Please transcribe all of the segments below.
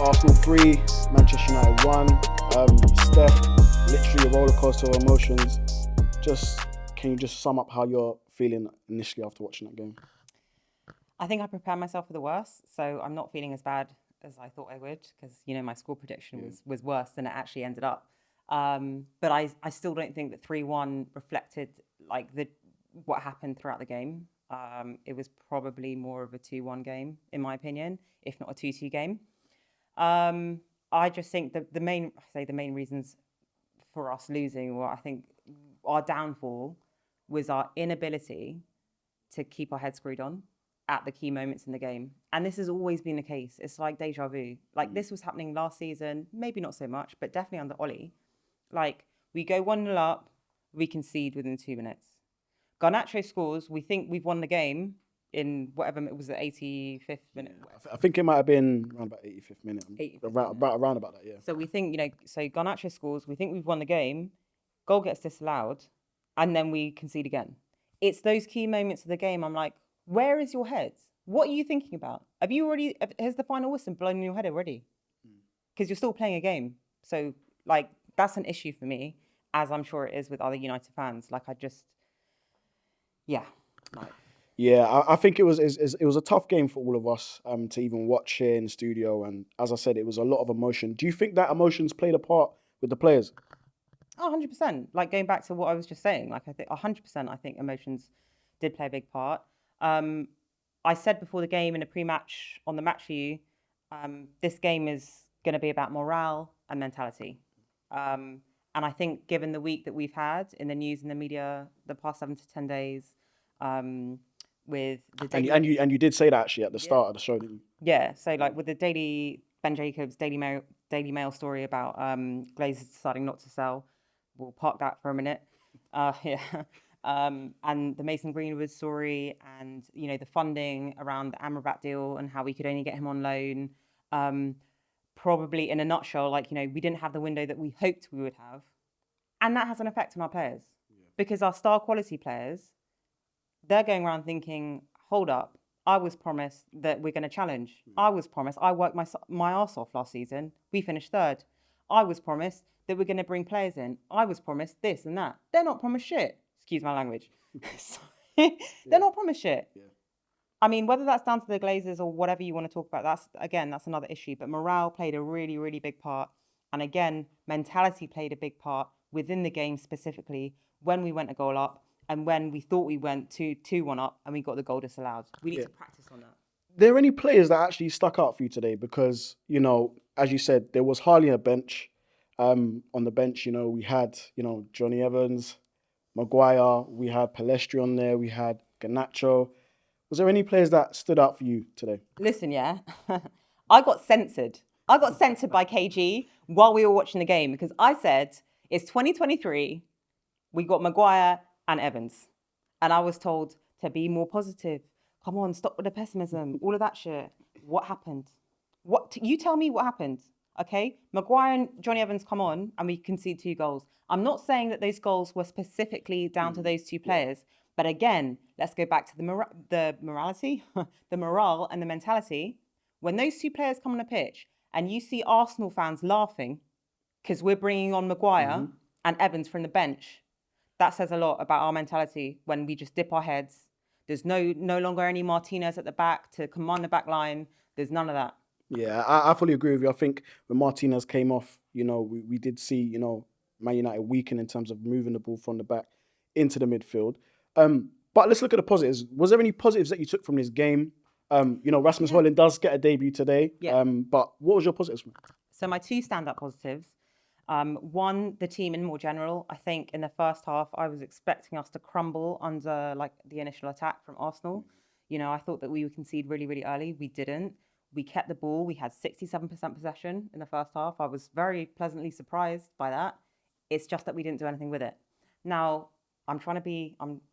Arsenal 3, Manchester United 1. Steph, literally a roller coaster of emotions. Can you just sum up how you're feeling initially after watching that game? I think I prepared myself for the worst, so I'm not feeling as bad as I thought I would because my score prediction was worse than it actually ended up. But I still don't think that 3-1 reflected what happened throughout the game. It was probably more of a 2-1 game, in my opinion, if not a 2-2 game. I just think the main reasons for us losing, or I think our downfall, was our inability to keep our head screwed on at the key moments in the game. And this has always been the case. It's like deja vu. Like this was happening last season, maybe not so much, but definitely under Ollie. Like we go 1-0 up, we concede within 2 minutes. Garnacho scores, we think we've won the game in whatever it was, the 85th minute. I think it might have been around about 85th minute. 85th Around about that, yeah. So we think, so Garnacho scores, we think we've won the game, goal gets disallowed, and then we concede again. It's those key moments of the game. I'm like, where is your head? What are you thinking about? Has the final whistle blown in your head already? Because you're still playing a game. So, that's an issue for me, as I'm sure it is with other United fans. Yeah. Yeah, I think it was a tough game for all of us to even watch here in the studio. And as I said, it was a lot of emotion. Do you think that emotions played a part with the players? Oh, 100%. Like going back to what I was just saying, I think 100%, I think emotions did play a big part. I said before the game in a pre-match on the match view, this game is going to be about morale and mentality. And I think given the week that we've had in the news and the media the past 7 to 10 days, with the daily... and you did say that actually at the start of the show, didn't you? Yeah, so with the daily Ben Jacobs Daily Mail story about Glazers deciding not to sell. We'll park that for a minute. Yeah. And the Mason Greenwood story and, the funding around the Amrabat deal and how we could only get him on loan. Probably in a nutshell, we didn't have the window that we hoped we would have. And that has an effect on our players. Because our star quality players, they're going around thinking, hold up, I was promised that we're going to challenge. I was promised, I worked my arse off last season. We finished third. I was promised that we're going to bring players in. I was promised this and that. They're not promised shit. Excuse my language. They're not promised shit. Yeah. I mean, whether that's down to the Glazers or whatever you want to talk about, that's another issue. But morale played a really, really big part. And again, mentality played a big part within the game specifically when we went a goal up and when we thought we went 2-1 up and we got the goal disallowed. We need to practice on that. There any players that actually stuck out for you today? Because, as you said, there was hardly a bench. On the bench, we had, Johnny Evans, Maguire, we had Palestri on there, we had Garnacho. Was there any players that stood out for you today? Listen, yeah, I got censored. I got censored by KG while we were watching the game because I said, it's 2023, we got Maguire and Evans. And I was told to be more positive. Come on, stop with the pessimism, all of that shit. What happened? You tell me what happened, okay? Maguire and Johnny Evans come on and we concede 2 goals. I'm not saying that those goals were specifically down to those 2 players. But again, let's go back to the morality, the morale and the mentality. When those 2 players come on the pitch and you see Arsenal fans laughing because we're bringing on Maguire and Evans from the bench, that says a lot about our mentality when we just dip our heads. There's no longer any Martinez at the back to command the back line. There's none of that. Yeah, I fully agree with you. I think when Martinez came off, we did see, Man United weaken in terms of moving the ball from the back into the midfield. But let's look at the positives. Was there any positives that you took from this game? Rasmus Højlund does get a debut today. Yeah. But what was your positives? So my 2 stand-up positives. One, the team in more general. I think in the first half, I was expecting us to crumble under the initial attack from Arsenal. I thought that we would concede really, really early. We didn't. We kept the ball. We had 67% possession in the first half. I was very pleasantly surprised by that. It's just that we didn't do anything with it. Now, I'm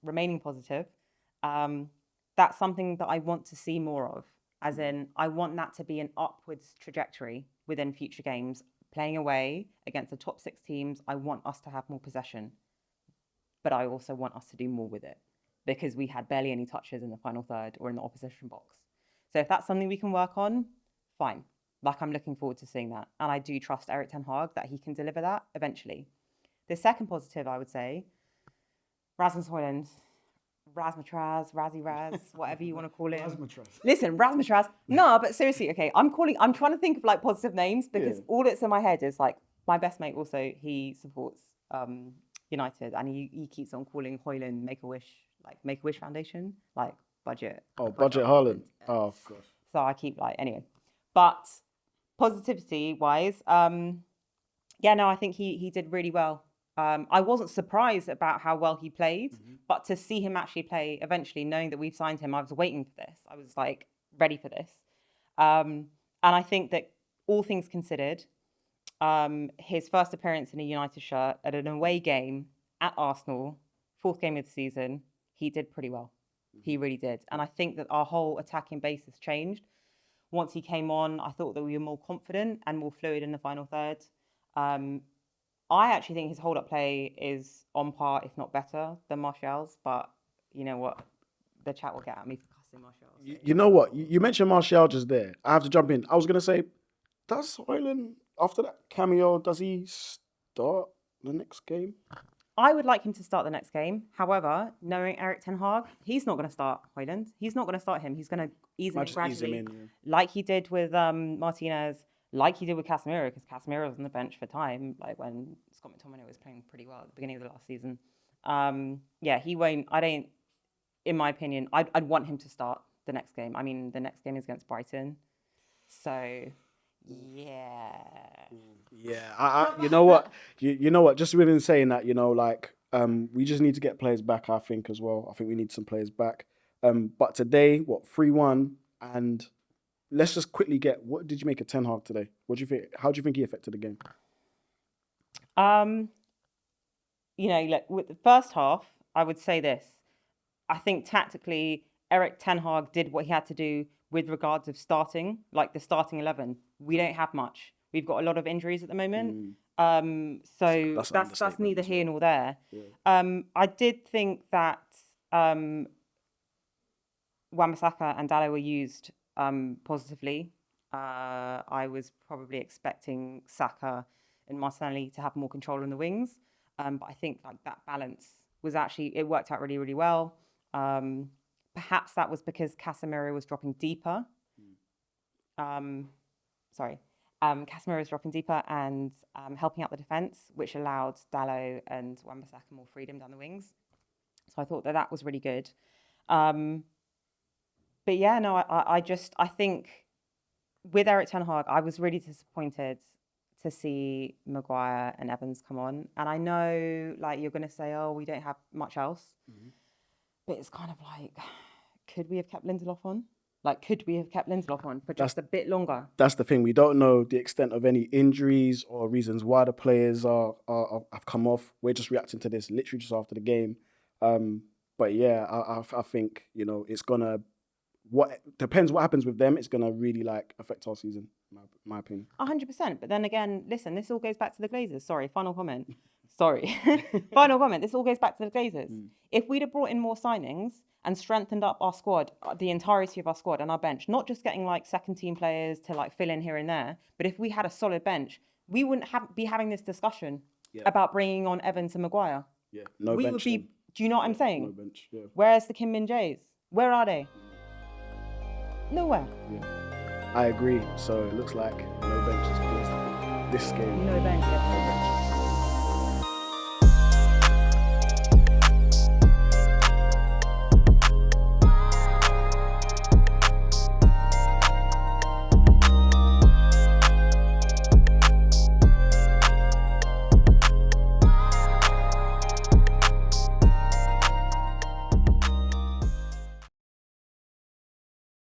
remaining positive. That's something that I want to see more of. As in, I want that to be an upwards trajectory within future games. Playing away against the top 6 teams, I want us to have more possession. But I also want us to do more with it because we had barely any touches in the final third or in the opposition box. So if that's something we can work on, fine. Like, I'm looking forward to seeing that. And I do trust Eric Ten Hag that he can deliver that eventually. The second positive, I would say, Rasmus Højlund, Razmatraz, Razzie Raz, whatever you want to call him. Listen, Razmatraz. No, but seriously, okay, I'm trying to think of like positive names because all that's in my head is like, my best mate also, he supports United, and he keeps on calling Højlund Make-A-Wish Foundation, like budget. Oh, budget Haaland. Oh, gosh. So I keep anyway. But positivity wise, I think he did really well. I wasn't surprised about how well he played, but to see him actually play eventually, knowing that we've signed him, I was waiting for this. I was like ready for this. And I think that all things considered, his first appearance in a United shirt at an away game at Arsenal, 4th game of the season, he did pretty well. He really did. And I think that our whole attacking base has changed. Once he came on, I thought that we were more confident and more fluid in the final third. I actually think his hold-up play is on par, if not better, than Martial's. But you know what? The chat will get at me for cussing Martial. So. You know what? You mentioned Martial just there. I have to jump in. I was going to say, does Højlund, after that cameo, does he start the next game? I would like him to start the next game. However, knowing Eric Ten Hag, he's not going to start Højlund. He's not going to start him. He's going to ease him in gradually, like he did with Martinez, like he did with Casemiro, because Casemiro was on the bench for time, like when Scott McTominay was playing pretty well at the beginning of the last season. He won't. I don't. In my opinion, I'd want him to start the next game. I mean, the next game is against Brighton, so. Yeah. You know what? You know what? Just within saying that, we just need to get players back. I think as well. I think we need some players back. But today, 3-1, and let's just quickly get. What did you make of Ten Hag today? What do you think? How do you think he affected the game? Look, with the first half, I would say this. I think tactically, Eric Ten Hag did what he had to do with regards of starting, like the starting 11. We don't have much. We've got a lot of injuries at the moment. So that's neither here nor there. Yeah. I did think that Wan-Bissaka and Dalot were used positively. I was probably expecting Saka and Martinelli to have more control on the wings. But I think like that balance was actually, it worked out really, really well. Perhaps that was because Casemiro was dropping deeper. Casemiro was dropping deeper and helping out the defence, which allowed Dalot and Wan-Bissaka more freedom down the wings. So I thought that was really good. I think with Eric Ten Hag, I was really disappointed to see Maguire and Evans come on. And I know, like, you're going to say, oh, we don't have much else. But it's kind of like, could we have kept Lindelof on? Like, could we have kept Lindelof on for just a bit longer? That's the thing. We don't know the extent of any injuries or reasons why the players have come off. We're just reacting to this literally just after the game. But yeah, I think, it's going to, depends what happens with them, it's going to really affect our season, my opinion. 100%. But then again, listen, this all goes back to the Glazers. Sorry, final comment. Final comment. This all goes back to the Glazers. If we'd have brought in more signings and strengthened up our squad, the entirety of our squad and our bench, not just getting second team players to fill in here and there, but if we had a solid bench, we wouldn't be having this discussion about bringing on Evans and Maguire. Yeah, no bench. Do you know what I'm saying? No bench, yeah. Where's the Kim Min-jaes? Where are they? Nowhere. Yeah. I agree. So it looks like no bench is close this game. No bench.